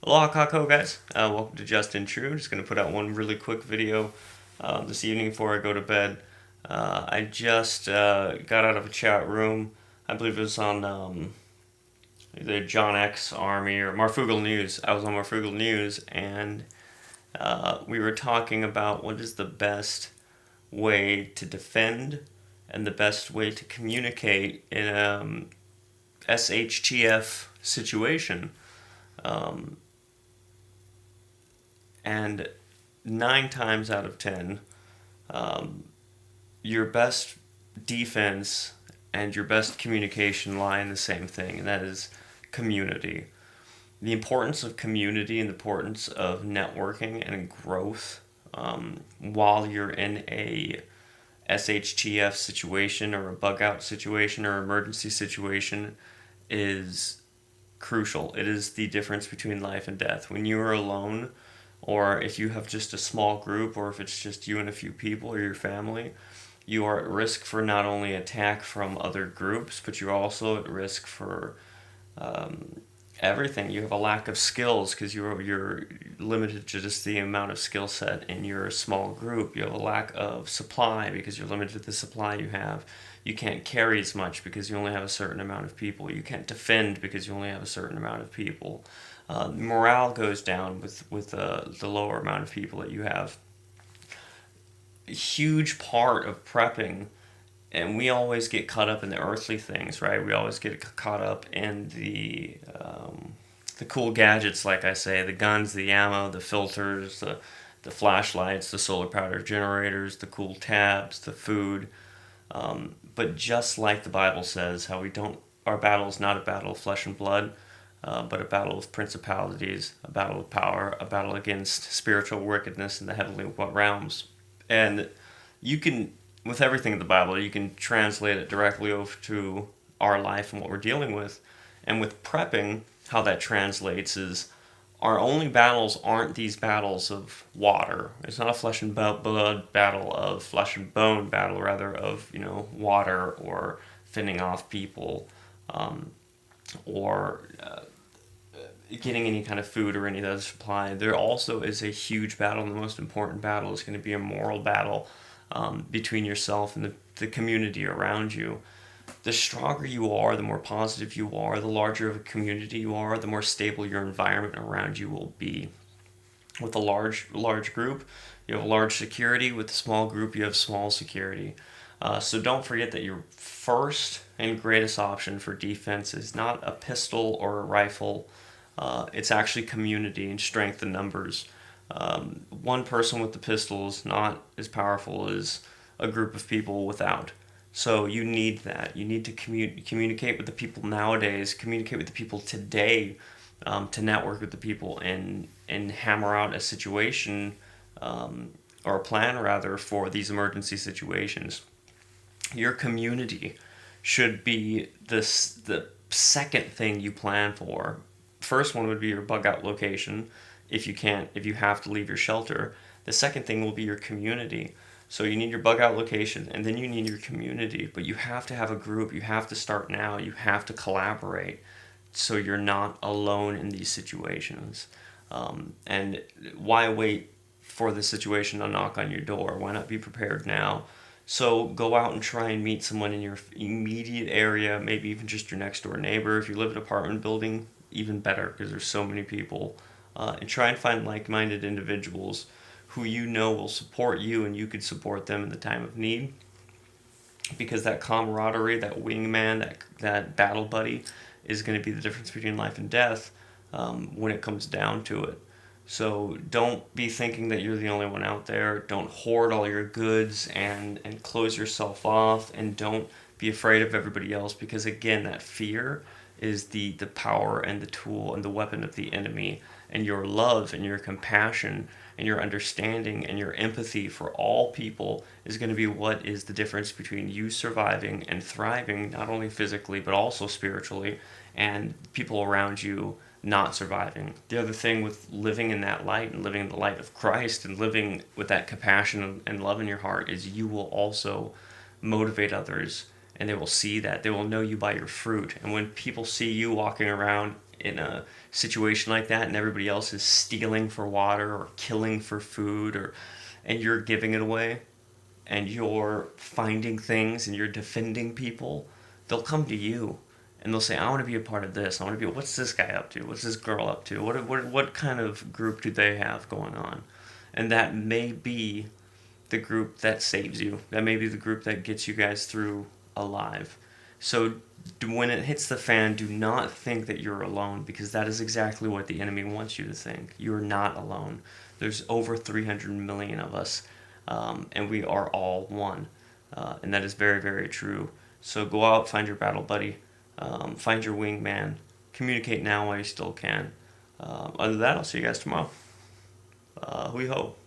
Aloha kako guys, welcome to Just&True. Just going to put out one really quick video this evening before I go to bed. I just got out of a chat room. I believe it was on either John X Army or Marfugal News. I was on Marfugal News and we were talking about what is the best way to defend and the best way to communicate in a SHTF situation. Um, and 9 times out of 10, um, your best defense and your best communication lie in the same thing, and that is community. The importance of community and the importance of networking and growth while you're in a SHTF situation or a bug out situation or emergency situation is crucial. It is the difference between life and death. When you are alone, or if you have just a small group, or if it's just you and a few people or your family, you are at risk for not only attack from other groups, but you're also at risk for um, everything. You have a lack of skills because you're limited to just the amount of skill set in your small group. You have a lack of supply because you're limited to the supply you have. You can't carry as much because you only have a certain amount of people. You can't defend because you only have a certain amount of people. Morale goes down with the lower amount of people that you have. A huge part of prepping, and we always get caught up in the earthly things, right? We always get caught up in the cool gadgets, like I say, the guns, the ammo, the filters, the flashlights, the solar power generators, the cool tabs, the food. But just like the Bible says, how we don't, our battle is not a battle of flesh and blood, but a battle of principalities, a battle of power, a battle against spiritual wickedness in the heavenly realms. And you can, with everything in the Bible, you can translate it directly over to our life and what we're dealing with. And with prepping, how that translates is our only battles aren't these battles of water. It's not a flesh and blood battle of flesh and bone battle, rather of water or fending off people, or getting any kind of food or any other supply. There also is a huge battle, and the most important battle is going to be a moral battle between yourself and the community around you. The stronger you are, the more positive you are, the larger of a community you are, the more stable your environment around you will be. With a large group, you have large security. With a small group, you have small security. So don't forget that your first and greatest option for defense is not a pistol or a rifle. It's actually community and strength in numbers. One person with the pistol is not as powerful as a group of people without. So you need that. You need to communicate with the people nowadays, communicate with the people today, to network with the people and hammer out a situation, or a plan rather, for these emergency situations. Your community should be the second thing you plan for. First one would be your bug out location if you have to leave your shelter. The second thing will be your community. So you need your bug out location, and then you need your community. But you have to have a group. You have to start now. You have to collaborate so you're not alone in these situations. And why wait for the situation to knock on your door? Why not be prepared now? So go out and try and meet someone in your immediate area, maybe even just your next door neighbor. If you live in an apartment building, even better because there's so many people. And try and find like-minded individuals who you know will support you and you could support them in the time of need. Because that camaraderie, that wingman, that battle buddy is going to be the difference between life and death when it comes down to it. So don't be thinking that you're the only one out there. Don't hoard all your goods and close yourself off, and don't be afraid of everybody else, because again, that fear is the power and the tool and the weapon of the enemy. And your love and your compassion and your understanding and your empathy for all people is going to be what is the difference between you surviving and thriving, not only physically but also spiritually, and people around you not surviving. The other thing with living in that light and living in the light of Christ and living with that compassion and love in your heart is you will also motivate others, and they will see that. They will know you by your fruit. And when people see you walking around in a situation like that, and everybody else is stealing for water or killing for food, or and you're giving it away, and you're finding things and you're defending people, they'll come to you and they'll say, I want to be a part of this. I want to be, what's this guy up to? What's this girl up to? What kind of group do they have going on? And that may be the group that saves you. That may be the group that gets you guys through alive. So when it hits the fan, do not think that you're alone, because that is exactly what the enemy wants you to think. You're not alone. There's over 300 million of us, and we are all one. And that is very, very true. So go out, find your battle buddy, find your wingman, communicate now while you still can. Other than that, I'll see you guys tomorrow. We hope.